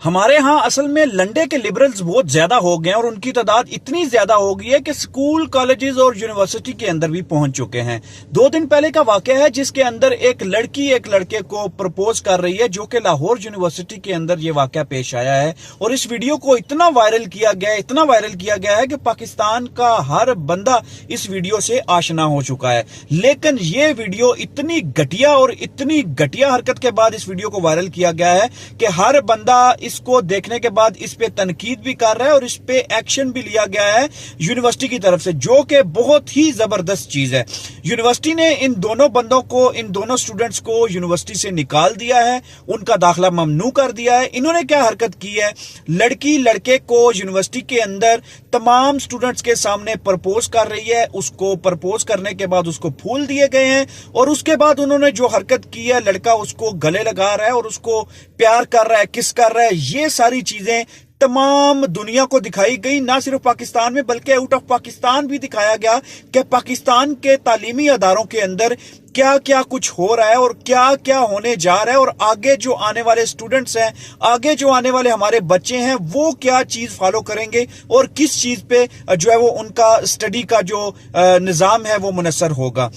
ہمارے ہاں اصل میں لنڈے کے لبرلز بہت زیادہ ہو گئے ہیں اور ان کی تعداد اتنی زیادہ ہو گئی ہے کہ سکول کالجز اور یونیورسٹی کے اندر بھی پہنچ چکے ہیں۔ 2 دن پہلے کا واقعہ ہے جس کے اندر ایک لڑکی ایک لڑکے کو پرپوز کر رہی ہے، جو کہ لاہور یونیورسٹی کے اندر یہ واقعہ پیش آیا ہے، اور اس ویڈیو کو اتنا وائرل کیا گیا ہے کہ پاکستان کا ہر بندہ اس ویڈیو سے آشنا ہو چکا ہے۔ لیکن یہ ویڈیو اتنی گھٹیا حرکت کے بعد اس ویڈیو کو وائرل کیا گیا ہے کہ ہر بندہ اس کو دیکھنے کے بعد اس پہ تنقید بھی کر رہا ہے اور اس پہ ایکشن بھی لیا گیا ہے یونیورسٹی کی طرف سے، جو کہ بہت ہی زبردست چیز ہے۔ یونیورسٹی نے ان دونوں سٹوڈنٹس کو یونیورسٹی سے نکال دیا ہے، ان کا داخلہ ممنوع کر دیا ہے۔ انہوں نے کیا حرکت کی ہے؟ لڑکی لڑکے کو یونیورسٹی کے اندر تمام سٹوڈنٹس کے سامنے پرپوز کر رہی ہے، اس کو پرپوز کرنے کے بعد اس کو پھول دیے گئے ہیں، اور اس کے بعد انہوں نے جو حرکت کی ہے، لڑکا اس کو گلے لگا رہا ہے اور اس کو پیار کر رہا ہے، کس کر رہا ہے، یہ ساری چیزیں تمام دنیا کو دکھائی گئی، نہ صرف پاکستان میں بلکہ آؤٹ آف پاکستان بھی دکھایا گیا کہ پاکستان کے تعلیمی اداروں کے اندر کیا کیا کچھ ہو رہا ہے اور کیا کیا ہونے جا رہا ہے، اور آگے جو آنے والے سٹوڈنٹس ہیں، آگے جو آنے والے ہمارے بچے ہیں، وہ کیا چیز فالو کریں گے اور کس چیز پہ جو ہے وہ ان کا اسٹڈی کا جو نظام ہے وہ منحصر ہوگا۔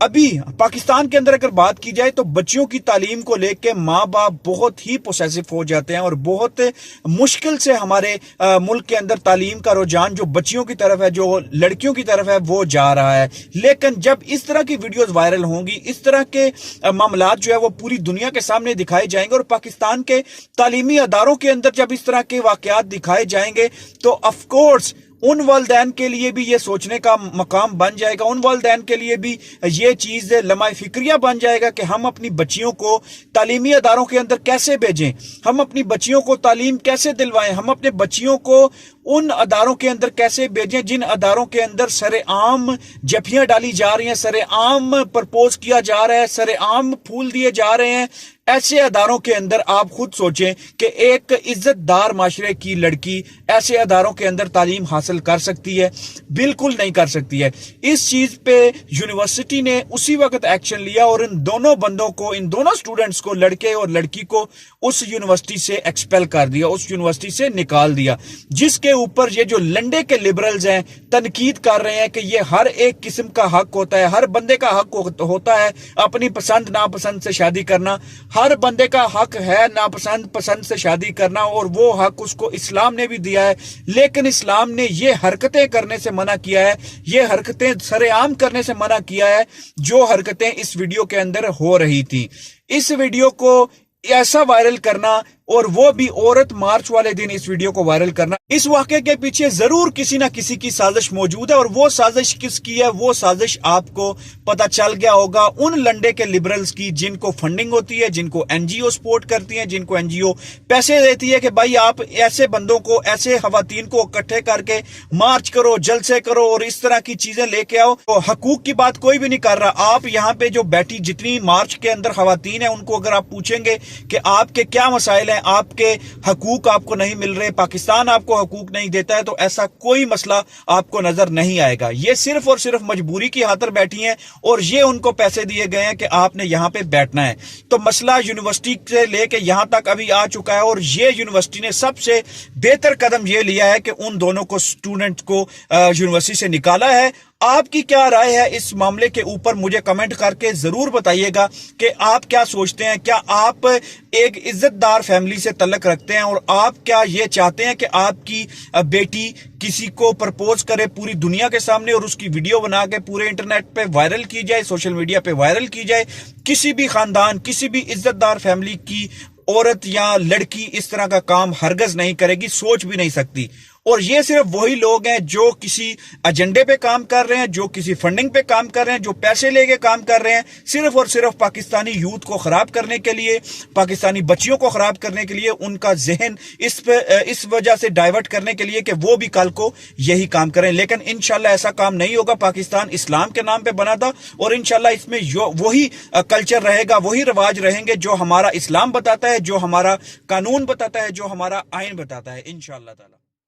ابھی پاکستان کے اندر اگر بات کی جائے تو بچیوں کی تعلیم کو لے کے ماں باپ بہت ہی پوسیسو ہو جاتے ہیں، اور بہت مشکل سے ہمارے ملک کے اندر تعلیم کا رجحان جو بچیوں کی طرف ہے، جو لڑکیوں کی طرف ہے، وہ جا رہا ہے۔ لیکن جب اس طرح کی ویڈیوز وائرل ہوں گی، اس طرح کے معاملات جو ہے وہ پوری دنیا کے سامنے دکھائے جائیں گے، اور پاکستان کے تعلیمی اداروں کے اندر جب اس طرح کے واقعات دکھائے جائیں گے تو آف کورس ان والدین کے لیے بھی یہ سوچنے کا مقام بن جائے گا، ان والدین کے لیے بھی یہ چیز لمحہ فکریہ بن جائے گا کہ ہم اپنی بچیوں کو تعلیمی اداروں کے اندر کیسے بھیجیں، ہم اپنی بچیوں کو تعلیم کیسے دلوائیں، ہم اپنے بچیوں کو ان اداروں کے اندر کیسے بھیجیں جن اداروں کے اندر سر عام جفیاں ڈالی جا رہی ہیں، سر عام پرپوز کیا جا رہا ہے، سر عام پھول دیے جا رہے ہیں۔ ایسے اداروں کے اندر آپ خود سوچیں کہ ایک عزت دار معاشرے کی لڑکی ایسے اداروں کے اندر تعلیم حاصل کر سکتی ہے؟ بالکل نہیں کر سکتی ہے۔ اس چیز پہ یونیورسٹی نے اسی وقت ایکشن لیا اور ان دونوں بندوں کو، ان دونوں سٹوڈنٹس کو، لڑکے اور لڑکی کو اس یونیورسٹی سے ایکسپیل کر دیا، اس یونیورسٹی سے نکال دیا، جس کے اوپر یہ جو لنڈے کے لبرلز ہیں تنقید کر رہے ہیں کہ یہ ہر ایک قسم کا حق ہوتا ہے، ہر بندے کا حق ہوتا ہے اپنی پسند ناپسند سے شادی کرنا، ہر بندے کا حق ہے ناپسند پسند سے شادی کرنا، اور وہ حق اس کو اسلام نے بھی دیا ہے۔ لیکن اسلام نے یہ حرکتیں کرنے سے منع کیا ہے، یہ حرکتیں سر عام کرنے سے منع کیا ہے جو حرکتیں اس ویڈیو کے اندر ہو رہی تھی۔ اس ویڈیو کو ایسا وائرل کرنا، اور وہ بھی عورت مارچ والے دن اس ویڈیو کو وائرل کرنا، اس واقعے کے پیچھے ضرور کسی نہ کسی کی سازش موجود ہے، اور وہ سازش کس کی ہے؟ وہ سازش آپ کو پتہ چل گیا ہوگا ان لنڈے کے لبرلز کی جن کو فنڈنگ ہوتی ہے، جن کو این جی او سپورٹ کرتی ہیں، جن کو این جی او پیسے دیتی ہے کہ بھائی آپ ایسے بندوں کو، ایسے خواتین کو اکٹھے کر کے مارچ کرو، جلسے کرو اور اس طرح کی چیزیں لے کے آؤ۔ تو حقوق کی بات کوئی بھی نہیں کر رہا۔ آپ یہاں پہ جو بیٹھی جتنی مارچ کے اندر خواتین ہیں، ان کو اگر آپ پوچھیں گے کہ آپ کے کیا مسائل ہیں، آپ کے حقوق آپ کو نہیں مل رہے، پاکستان آپ کو حقوق نہیں دیتا ہے، تو ایسا کوئی مسئلہ آپ کو نظر نہیں آئے گا۔ یہ صرف اور صرف مجبوری کی خاطر بیٹھی ہیں، اور یہ ان کو پیسے دیے گئے ہیں کہ آپ نے یہاں پہ بیٹھنا ہے۔ تو مسئلہ یونیورسٹی سے لے کے یہاں تک ابھی آ چکا ہے، اور یہ یونیورسٹی نے سب سے بہتر قدم یہ لیا ہے کہ ان دونوں کو اسٹوڈنٹ کو یونیورسٹی سے نکالا ہے۔ آپ کی کیا رائے ہے اس معاملے کے اوپر؟ مجھے کمنٹ کر کے ضرور بتائیے گا کہ آپ کیا سوچتے ہیں۔ کیا آپ ایک عزت دار فیملی سے تعلق رکھتے ہیں، اور آپ کیا یہ چاہتے ہیں کہ آپ کی بیٹی کسی کو پرپوز کرے پوری دنیا کے سامنے اور اس کی ویڈیو بنا کے پورے انٹرنیٹ پہ وائرل کی جائے، سوشل میڈیا پہ وائرل کی جائے؟ کسی بھی خاندان، کسی بھی عزت دار فیملی کی عورت یا لڑکی اس طرح کا کام ہرگز نہیں کرے گی، سوچ بھی نہیں سکتی۔ اور یہ صرف وہی لوگ ہیں جو کسی ایجنڈے پہ کام کر رہے ہیں، جو کسی فنڈنگ پہ کام کر رہے ہیں، جو پیسے لے کے کام کر رہے ہیں، صرف اور صرف پاکستانی یوتھ کو خراب کرنے کے لیے، پاکستانی بچیوں کو خراب کرنے کے لیے، ان کا ذہن اس وجہ سے ڈائیورٹ کرنے کے لیے کہ وہ بھی کل کو یہی کام کریں۔ لیکن انشاءاللہ ایسا کام نہیں ہوگا۔ پاکستان اسلام کے نام پہ بنا تھا، اور انشاءاللہ اس میں وہی کلچر رہے گا، وہی رواج رہیں گے جو ہمارا اسلام بتاتا ہے، جو ہمارا قانون بتاتا ہے، جو ہمارا آئین بتاتا ہے، انشاءاللہ تعالی۔